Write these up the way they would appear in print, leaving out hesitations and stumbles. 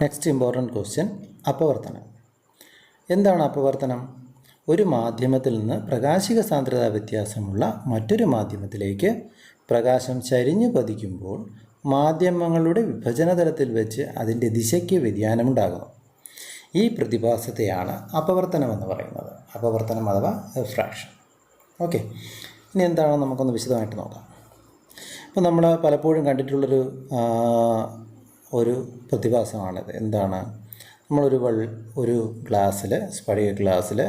Next important question, അപവർത്തനം. എന്താണ് അപവർത്തനം? ഒരു മാധ്യമത്തിൽ നിന്ന് പ്രകാശിക സാന്ദ്രത വ്യത്യാസമുള്ള മറ്റൊരു മാധ്യമത്തിലേക്ക് പ്രകാശം ചരിഞ്ഞു പതിക്കുമ്പോൾ മാധ്യമങ്ങളുടെ വിഭജന തലത്തിൽ വെച്ച് അതിൻ്റെ ദിശയ്ക്ക് വ്യതിയാനമുണ്ടാകുന്നു. ഈ പ്രതിഭാസത്തെയാണ് അപവർത്തനം എന്ന് പറയുന്നത്. അപവർത്തനം അഥവാ റിഫ്രാക്ഷൻ. ഓക്കെ, ഇനി എന്താണെന്ന് നമുക്കൊന്ന് വിശദമായിട്ട് നോക്കാം. ഇപ്പോൾ നമ്മൾ പലപ്പോഴും കണ്ടിട്ടുള്ളൊരു ഒരു പ്രതിഭാസമാണിത്. എന്താണ്? ഒരു ഗ്ലാസ്സിൽ, സ്ഫടിക ഗ്ലാസ്സിൽ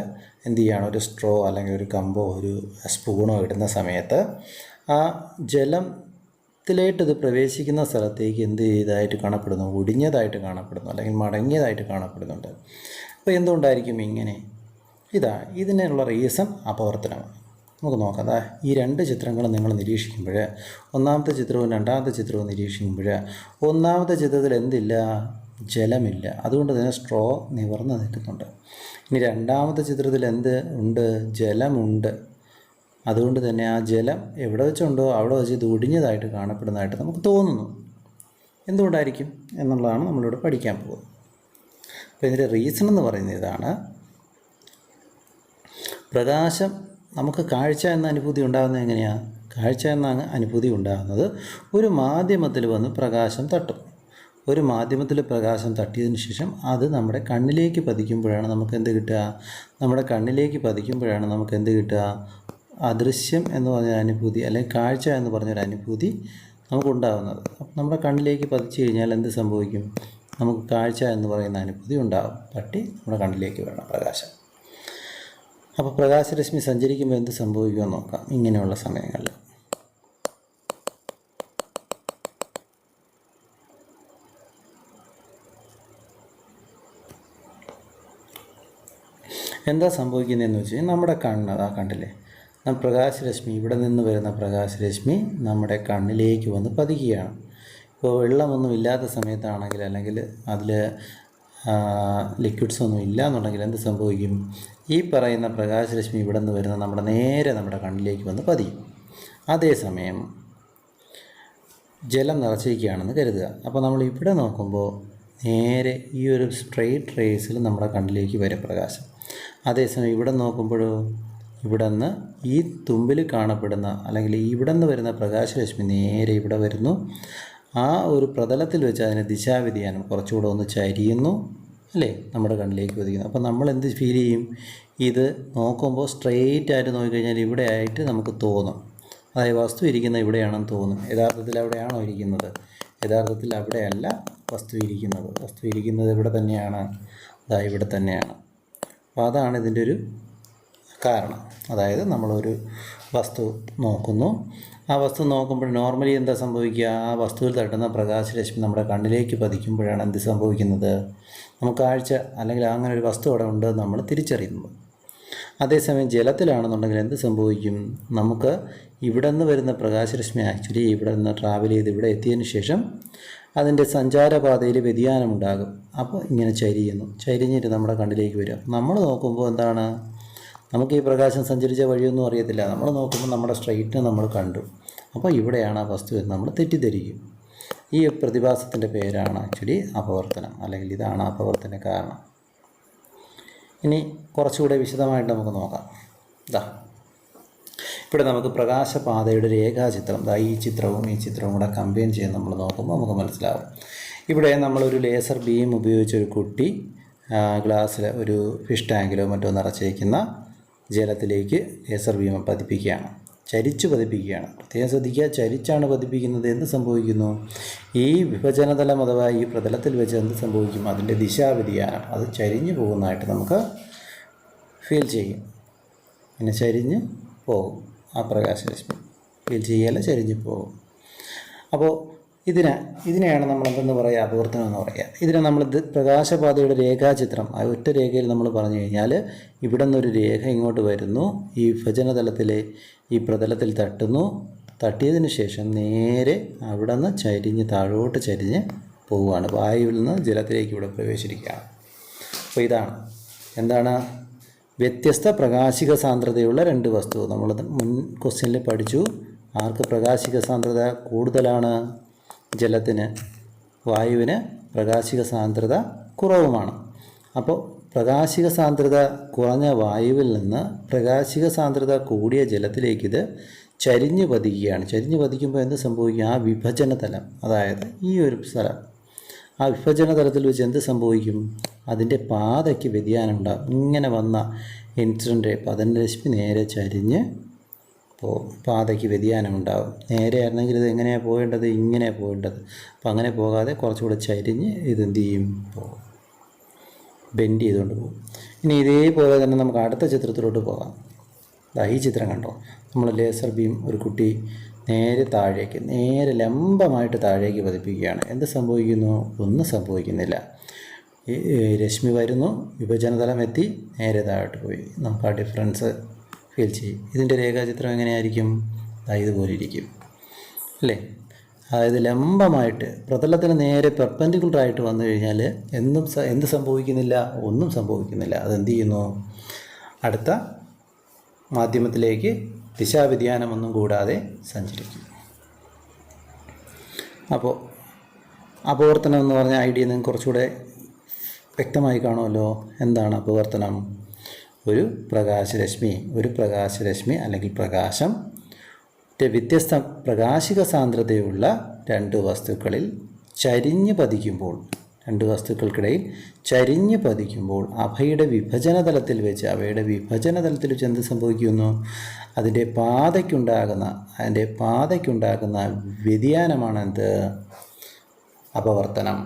എന്ത് ചെയ്യുകയാണ്, ഒരു സ്ട്രോ അല്ലെങ്കിൽ ഒരു കമ്പോ ഒരു സ്പൂണോ ഇടുന്ന സമയത്ത് ആ ജലത്തിലേക്ക് ഇത് പ്രവേശിക്കുന്ന സ്ഥലത്തേക്ക് എന്ത് ചെയ്തതായിട്ട് കാണപ്പെടുന്നു? ഒടിഞ്ഞതായിട്ട് കാണപ്പെടുന്നു, അല്ലെങ്കിൽ മടങ്ങിയതായിട്ട് കാണപ്പെടുന്നുണ്ട്. അപ്പോൾ എന്തുകൊണ്ടായിരിക്കും ഇങ്ങനെ? ഇതിനുള്ള റീസൺ അപവർത്തനമാണ്. നമുക്ക് നോക്കാം. ഈ രണ്ട് ചിത്രങ്ങളും നിങ്ങൾ നിരീക്ഷിക്കുമ്പോൾ, ഒന്നാമത്തെ ചിത്രവും രണ്ടാമത്തെ ചിത്രവും നിരീക്ഷിക്കുമ്പോൾ, ഒന്നാമത്തെ ചിത്രത്തിൽ എന്തില്ല? ജലമില്ല. അതുകൊണ്ട് തന്നെ സ്ട്രോ നിവർന്ന് നിൽക്കുന്നുണ്ട്. ഇനി രണ്ടാമത്തെ ചിത്രത്തിൽ എന്ത് ഉണ്ട്? ജലമുണ്ട്. അതുകൊണ്ട് തന്നെ ആ ജലം എവിടെ വെച്ചുണ്ടോ അവിടെ വെച്ച് ഇത് ഒടിഞ്ഞതായിട്ട് കാണപ്പെടുന്നതായിട്ട് നമുക്ക് തോന്നുന്നു. എന്തുകൊണ്ടായിരിക്കും എന്നുള്ളതാണ് നമ്മളിവിടെ പഠിക്കാൻ പോകുന്നത്. അപ്പോൾ ഇതിൻ്റെ റീസൺ എന്ന് പറയുന്നത് ഇതാണ്. പ്രകാശം, നമുക്ക് കാഴ്ച എന്ന അനുഭൂതി ഉണ്ടാകുന്നത് എങ്ങനെയാണ്? കാഴ്ച എന്ന അനുഭൂതി ഉണ്ടാകുന്നത് ഒരു മാധ്യമത്തിൽ വന്ന് പ്രകാശം തട്ടും. ഒരു മാധ്യമത്തിൽ പ്രകാശം തട്ടിയതിന് ശേഷം അത് നമ്മുടെ കണ്ണിലേക്ക് പതിക്കുമ്പോഴാണ് നമുക്ക് എന്ത് കിട്ടുക? നമ്മുടെ കണ്ണിലേക്ക് പതിക്കുമ്പോഴാണ് നമുക്ക് എന്ത് കിട്ടുക? അദൃശ്യം എന്ന് പറഞ്ഞ അനുഭൂതി, അല്ലെങ്കിൽ കാഴ്ച എന്ന് പറഞ്ഞൊരു അനുഭൂതി നമുക്കുണ്ടാകുന്നത്. അപ്പം നമ്മുടെ കണ്ണിലേക്ക് പതിച്ചു കഴിഞ്ഞാൽ എന്ത് സംഭവിക്കും? നമുക്ക് കാഴ്ച എന്ന് പറയുന്ന അനുഭൂതി ഉണ്ടാകും. തട്ടി നമ്മുടെ കണ്ണിലേക്ക് വേണം പ്രകാശം. അപ്പോൾ പ്രകാശരശ്മി സഞ്ചരിക്കുമ്പോൾ എന്ത് സംഭവിക്കുമെന്ന് നോക്കാം. ഇങ്ങനെയുള്ള സമയങ്ങളിൽ എന്താ സംഭവിക്കുന്നതെന്ന് വെച്ച് കഴിഞ്ഞാൽ നമ്മുടെ കണ്ടില്ലേ, പ്രകാശരശ്മി, ഇവിടെ നിന്ന് വരുന്ന പ്രകാശരശ്മി നമ്മുടെ കണ്ണിലേക്ക് വന്ന് പതിക്കുകയാണ്. ഇപ്പോൾ വെള്ളമൊന്നും ഇല്ലാത്ത സമയത്താണെങ്കിൽ, അല്ലെങ്കിൽ അതിൽ ലിക്വിഡ്സ് ഒന്നും ഇല്ല എന്നുണ്ടെങ്കിൽ എന്ത് സംഭവിക്കും? ഈ പറയുന്ന പ്രകാശരശ്മി ഇവിടെ നിന്ന് വരുന്ന നമ്മുടെ കണ്ണിലേക്ക് വന്ന് പതിയും. അതേസമയം ജലം നിറച്ചിരിക്കുകയാണെന്ന് കരുതുക. അപ്പോൾ നമ്മൾ ഇവിടെ നോക്കുമ്പോൾ നേരെ ഈ ഒരു സ്ട്രെയിറ്റ് റേസിൽ നമ്മുടെ കണ്ണിലേക്ക് വരും പ്രകാശം. അതേസമയം ഇവിടെ നോക്കുമ്പോഴോ, ഇവിടെ നിന്ന് ഈ തുമ്പിൽ കാണപ്പെടുന്ന, അല്ലെങ്കിൽ ഇവിടെ നിന്ന് വരുന്ന പ്രകാശരശ്മി നേരെ ഇവിടെ വരുന്നു. ആ ഒരു പ്രതലത്തിൽ വെച്ച് അതിന് ദിശാവ്യതിയാനം കുറച്ചുകൂടെ ഒന്ന് ചരിയുന്നു, അല്ലേ, നമ്മുടെ കണ്ണിലേക്ക് പതിക്കുന്നു. അപ്പോൾ നമ്മൾ എന്ത് ഫീൽ ചെയ്യും? ഇത് നോക്കുമ്പോൾ സ്ട്രെയിറ്റ് ആയിട്ട് നോക്കിക്കഴിഞ്ഞാൽ ഇവിടെ ആയിട്ട് നമുക്ക് തോന്നും. അതായത് വസ്തു ഇരിക്കുന്ന ഇവിടെയാണെന്ന് തോന്നും. യഥാർത്ഥത്തിൽ അവിടെയാണോ ഇരിക്കുന്നത്? യഥാർത്ഥത്തിൽ അവിടെയല്ല വസ്തു ഇരിക്കുന്നത്. വസ്തു ഇരിക്കുന്നത് ഇവിടെ തന്നെയാണ്, ഇവിടെ തന്നെയാണ്. അപ്പോൾ അതാണ് ഇതിൻ്റെ ഒരു കാരണം. അതായത് നമ്മളൊരു വസ്തു നോക്കുന്നു. ആ വസ്തു നോക്കുമ്പോൾ നോർമലി എന്താ സംഭവിക്കുക? ആ വസ്തുവിൽ തട്ടുന്ന പ്രകാശരശ്മി നമ്മുടെ കണ്ണിലേക്ക് പതിക്കുമ്പോഴാണ് എന്ത് സംഭവിക്കുന്നത്? നമുക്ക് കാഴ്ച, അല്ലെങ്കിൽ അങ്ങനെ ഒരു വസ്തു അവിടെ ഉണ്ട് നമ്മൾ തിരിച്ചറിയുന്നത്. അതേസമയം ജലത്തിലാണെന്നുണ്ടെങ്കിൽ എന്ത് സംഭവിക്കും? നമുക്ക് ഇവിടെ നിന്ന് വരുന്ന പ്രകാശരശ്മി ആക്ച്വലി ഇവിടെ നിന്ന് ട്രാവൽ ചെയ്ത് ഇവിടെ എത്തിയതിന് ശേഷം അതിൻ്റെ സഞ്ചാരപാതയിൽ വ്യതിയാനമുണ്ടാകും. അപ്പോൾ ഇങ്ങനെ ചരിഞ്ഞിട്ട് നമ്മുടെ കണ്ണിലേക്ക് വരിക. നമ്മൾ നോക്കുമ്പോൾ എന്താണ്? നമുക്ക് ഈ പ്രകാശം സഞ്ചരിച്ച വഴിയൊന്നും അറിയത്തില്ല. നമ്മൾ നോക്കുമ്പോൾ നമ്മുടെ സ്ട്രെയിറ്റിനെ നമ്മൾ കണ്ടു. അപ്പോൾ ഇവിടെയാണ് ആ വസ്തു എന്ന് നമ്മൾ തെറ്റിദ്ധരിക്കും. ഈ പ്രതിഭാസത്തിൻ്റെ പേരാണ് ആക്ച്വലി അപവർത്തനം, അല്ലെങ്കിൽ ഇതാണ് അപവർത്തന കാരണം. ഇനി കുറച്ചുകൂടെ വിശദമായിട്ട് നമുക്ക് നോക്കാം. ഇവിടെ നമുക്ക് പ്രകാശപാതയുടെ രേഖാചിത്രം, ഈ ചിത്രവും ഈ ചിത്രവും കൂടെ കമ്പൈൻ ചെയ്ത് നമ്മൾ നോക്കുമ്പോൾ നമുക്ക് മനസ്സിലാവും. ഇവിടെ നമ്മളൊരു ലേസർ ബീം ഉപയോഗിച്ച് ഒരു കുട്ടി ഗ്ലാസ്സിൽ ഒരു ഫിഷ് ടാങ്കിലോ മറ്റോ നിറച്ചിരിക്കുന്ന ജലത്തിലേക്ക് ലേസർ ബീം പതിപ്പിക്കുകയാണ്, ചരിച്ചു പതിപ്പിക്കുകയാണ്. പ്രത്യേകം ശ്രദ്ധിക്കുക, ചരിച്ചാണ് പതിപ്പിക്കുന്നത്. എന്ത് സംഭവിക്കുന്നു? ഈ വിഭജനതലം അഥവാ ഈ പ്രതലത്തിൽ വെച്ച് എന്ത് സംഭവിക്കും? അതിൻ്റെ ദിശാവ്യതിയാനം, അത് ചരിഞ്ഞു പോകുന്നതായിട്ട് നമുക്ക് ഫീൽ ചെയ്യും. പിന്നെ ചരിഞ്ഞ് പോകും. ആ പ്രകാശരശ്മി ഫീൽ ചെയ്യല്ല, ചരിഞ്ഞ് പോകും. അപ്പോൾ ഇതിനെയാണ് നമ്മൾ എന്തെന്ന് പറയുക? അപവർത്തനം എന്ന് പറയുക. ഇതിനെ നമ്മൾ പ്രകാശപാതയുടെ രേഖാചിത്രം, ആ ഒറ്റ രേഖയിൽ നമ്മൾ പറഞ്ഞു കഴിഞ്ഞാൽ ഇവിടെ നിന്നൊരു രേഖ ഇങ്ങോട്ട് വരുന്നു, ഈ വിഭജനതലത്തിലെ ഈ പ്രതലത്തിൽ തട്ടുന്നു, തട്ടിയതിന് ശേഷം നേരെ അവിടെ നിന്ന് ചരിഞ്ഞ് താഴോട്ട് ചരിഞ്ഞ് പോവുകയാണ്. വായുവിൽ നിന്ന് ജലത്തിലേക്ക് ഇവിടെ പ്രവേശിക്കുകയാണ്. അപ്പോൾ ഇതാണ് എന്താണ്? വ്യത്യസ്ത പ്രകാശിക സാന്ദ്രതയുള്ള രണ്ട് വസ്തു. നമ്മളത് മുൻ ക്വസ്റ്റ്യനിൽ പഠിച്ചു. ആർക്ക് പ്രകാശിക സാന്ദ്രത കൂടുതലാണ്? ജലത്തിന്. വായുവിന് പ്രകാശിക സാന്ദ്രത കുറവുമാണ്. അപ്പോൾ പ്രകാശിക സാന്ദ്രത കുറഞ്ഞ വായുവിൽ നിന്ന് പ്രകാശിക സാന്ദ്രത കൂടിയ ജലത്തിലേക്ക് ഇത് ചരിഞ്ഞു പതിക്കുകയാണ്. ചരിഞ്ഞു പതിക്കുമ്പോൾ എന്ത് സംഭവിക്കും? ആ വിഭജന തലം, അതായത് ഈ ഒരു സ്ഥലം, ആ വിഭജന തലത്തിൽ വെച്ച് എന്ത് സംഭവിക്കും? അതിൻ്റെ പാതയ്ക്ക് വ്യതിയാനം ഉണ്ടാകും. ഇങ്ങനെ വന്ന ഇൻസിഡൻ്റ് പതനരശ്മി നേരെ ചരിഞ്ഞ് പാതയ്ക്ക് വ്യതിയാനം ഉണ്ടാകും. നേരെ ആയിരുന്നെങ്കിൽ ഇത് എങ്ങനെയാണ് പോകേണ്ടത്? ഇങ്ങനെ പോകേണ്ടത്. അപ്പോൾ അങ്ങനെ പോകാതെ കുറച്ചുകൂടെ ചരിഞ്ഞ് ഇതെന്ത് ചെയ്യും? പോകും, ബെൻഡ് ചെയ്തുകൊണ്ട് പോകും. ഇനി ഇതേപോലെ തന്നെ നമുക്ക് അടുത്ത ചിത്രത്തിലോട്ട് പോകാം. ഈ ചിത്രം കണ്ടോ? നമ്മൾ ലേസർ ബീം ഒരു കുട്ടി നേരെ ലംബമായിട്ട് താഴേക്ക് പതിപ്പിക്കുകയാണ്. എന്ത് സംഭവിക്കുന്നു? ഒന്നും സംഭവിക്കുന്നില്ല. ഈ രശ്മി വരുന്നു, വിഭജനതലം എത്തി, നേരെ താഴോട്ട് പോയി. നമുക്ക് ആ ഡിഫറൻസ് ഫീൽ ചെയ്യും. ഇതിൻ്റെ രേഖാചിത്രം എങ്ങനെയായിരിക്കും? ഇതുപോലെ ഇരിക്കും അല്ലേ? അതായത് ലംബമായിട്ട് പ്രതലത്തിന് നേരെ പെർപെൻഡിക്കുലറായിട്ട് വന്നു കഴിഞ്ഞാൽ എന്ത് സംഭവിക്കുന്നില്ല? ഒന്നും സംഭവിക്കുന്നില്ല. അതെന്ത് ചെയ്യുന്നു? അടുത്ത മാധ്യമത്തിലേക്ക് ദിശാവ്യതിയാനമൊന്നും കൂടാതെ സഞ്ചരിക്കും. അപ്പോൾ അപവർത്തനം എന്ന് പറഞ്ഞ ഐഡിയ നിങ്ങൾക്ക് കുറച്ചുകൂടെ വ്യക്തമായി കാണുമല്ലോ. എന്താണ് അപവർത്തനം? ഒരു പ്രകാശരശ്മി അല്ലെങ്കിൽ പ്രകാശം വ്യത്യസ്ത പ്രകാശിക സാന്ദ്രതയുള്ള രണ്ട് വസ്തുക്കൾക്കിടയിൽ ചരിഞ്ഞ് പതിക്കുമ്പോൾ അവയുടെ വിഭജന തലത്തിൽ വെച്ച് എന്ത് സംഭവിക്കുന്നു? അതിൻ്റെ പാതയ്ക്കുണ്ടാകുന്ന വ്യതിയാനമാണ് എന്ത്? അപവർത്തനം.